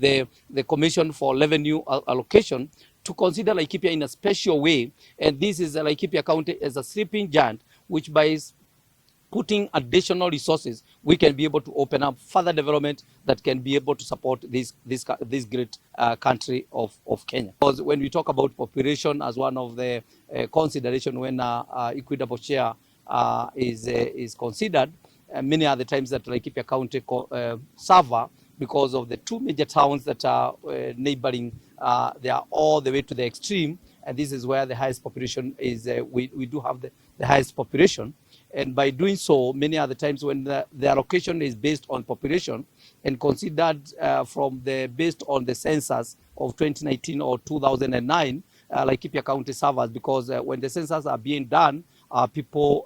the Commission for Revenue Allocation to consider Laikipia in a special way, and this is Laikipia County as a sleeping giant, which by putting additional resources, we can be able to open up further development that can be able to support this great country of Kenya. Because when we talk about population as one of the consideration when equitable share is considered, many are the times that Laikipia County suffer because of the two major towns that are neighboring. They are all the way to the extreme, and this is where the highest population is. We do have the highest population. And by doing so, many other times when the allocation is based on population and considered based on the census of 2019 or 2009, Laikipia County suffers because when the census are being done, people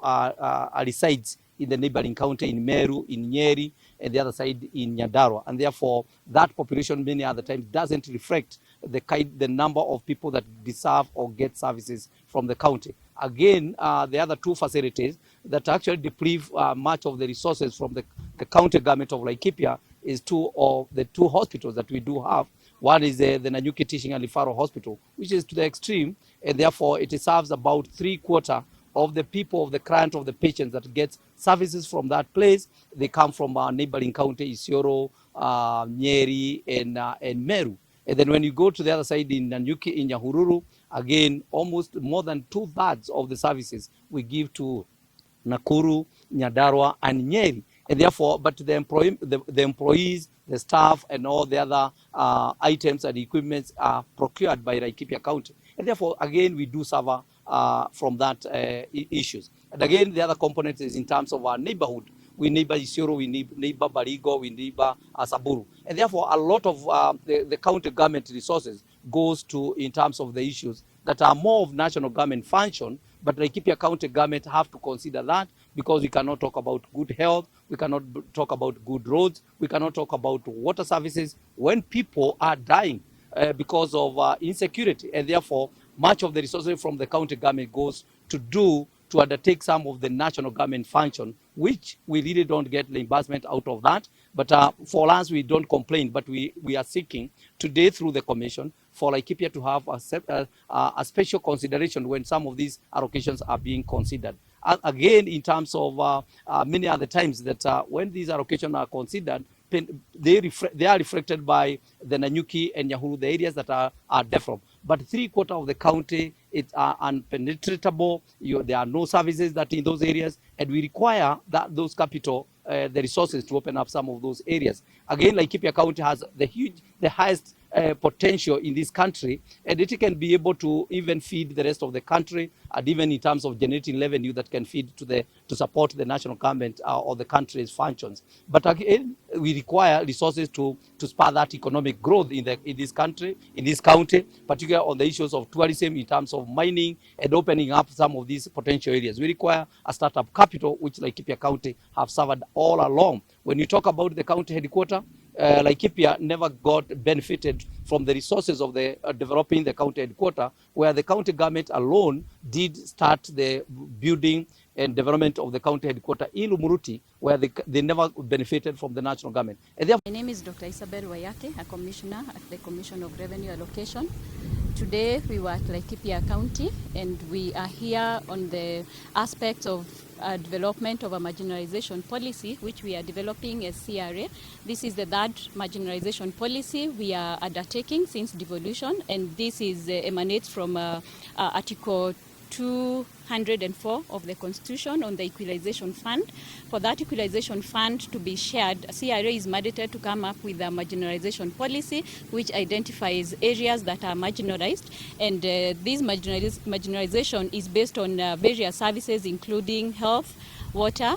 resides in the neighboring county in Meru, in Nyeri, and the other side in Nyandarua. And therefore, that population many other times doesn't reflect the number of people that deserve or get services from the county. Again, the other two facilities that actually deprive much of the resources from the county government of Laikipia is two of the two hospitals that we do have. One is the Nanyuki Teaching and Referral Hospital, which is to the extreme, and therefore it serves about 3/4 of the people, of the client, of the patients that get services from that place. They come from neighboring county, Isiolo, Nyeri, and Meru. And then when you go to the other side in Nanyuki, in Nyahururu, again, almost more than 2/3 of the services we give to Nakuru, Nyandarua, and Nyeri. And therefore, but the employees, the staff, and all the other items and equipments are procured by Laikipia County. And therefore, again, we do suffer from that issues. And again, the other component is in terms of our neighborhood. We neighbor Isiolo, we neighbor Barigo, we neighbor Saburu. And therefore, a lot of the county government resources goes to in terms of the issues that are more of national government function, but Laikipia County government have to consider that, because we cannot talk about good health, we cannot talk about good roads, we cannot talk about water services when people are dying because of insecurity. And therefore, much of the resources from the county government goes to undertake some of the national government function, which we really don't get reimbursement out of that. But for us, we don't complain, but we are seeking today through the commission for Laikipia to have a special consideration when some of these allocations are being considered. Again, in terms of many other times that when these allocations are considered, they are reflected by the Nanyuki and Nyahururu, the areas that are developed. But 3/4 of the county, it's unpenetratable. There are no services that in those areas, and we require those capital, the resources to open up some of those areas. Again, Laikipia County has the highest potential in this country, and it can be able to even feed the rest of the country, and even in terms of generating revenue that can feed to support the national government or the country's functions. But again, we require resources to spur that economic growth in this country, in this county, particularly on the issues of tourism, in terms of mining and opening up some of these potential areas. We require a startup capital, which Laikipia County have suffered all along. When you talk about the county headquarters, Laikipia never got benefited from the resources of the developing the county headquarters, where the county government alone did start the building and development of the county headquarters in Umuruti, where they never benefited from the national government. And my name is Dr. Isabel Wayake, a commissioner at the Commission of Revenue Allocation. Today we were at Laikipia County, and we are here on the aspect of development of a marginalization policy, which we are developing as CRA. This is the third marginalization policy we are undertaking since devolution, and this is emanates from Article 204 of the Constitution on the Equalization Fund. For that Equalization Fund to be shared, CRA is mandated to come up with a marginalization policy which identifies areas that are marginalized, and this marginalization is based on various services including health, water,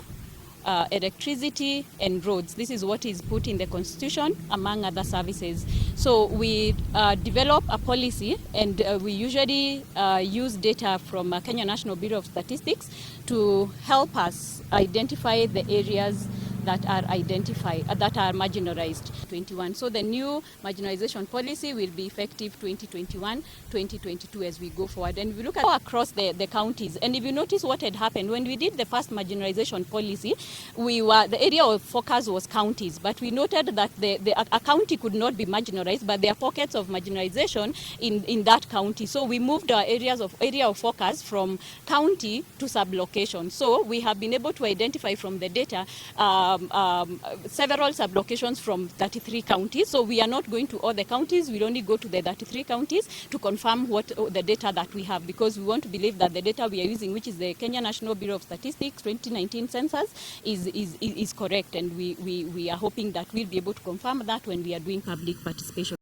electricity, and roads. This is what is put in the Constitution, among other services. So we develop a policy, and we usually use data from Kenya National Bureau of Statistics to help us identify the areas that are identified, that are marginalized. 21. So the new marginalization policy will be effective 2021, 2022 as we go forward. And we look at across the counties. And if you notice what had happened, when we did the first marginalization policy, the area of focus was counties. But we noted that a county could not be marginalized, but there are pockets of marginalization in that county. So we moved our area of focus from county to sublocation. So we have been able to identify from the data several sublocations from 33 counties. So we are not going to all the counties. We'll only go to the 33 counties to confirm what the data that we have, because we want to believe that the data we are using, which is the Kenya National Bureau of Statistics 2019 census, is correct. And we are hoping that we'll be able to confirm that when we are doing public participation.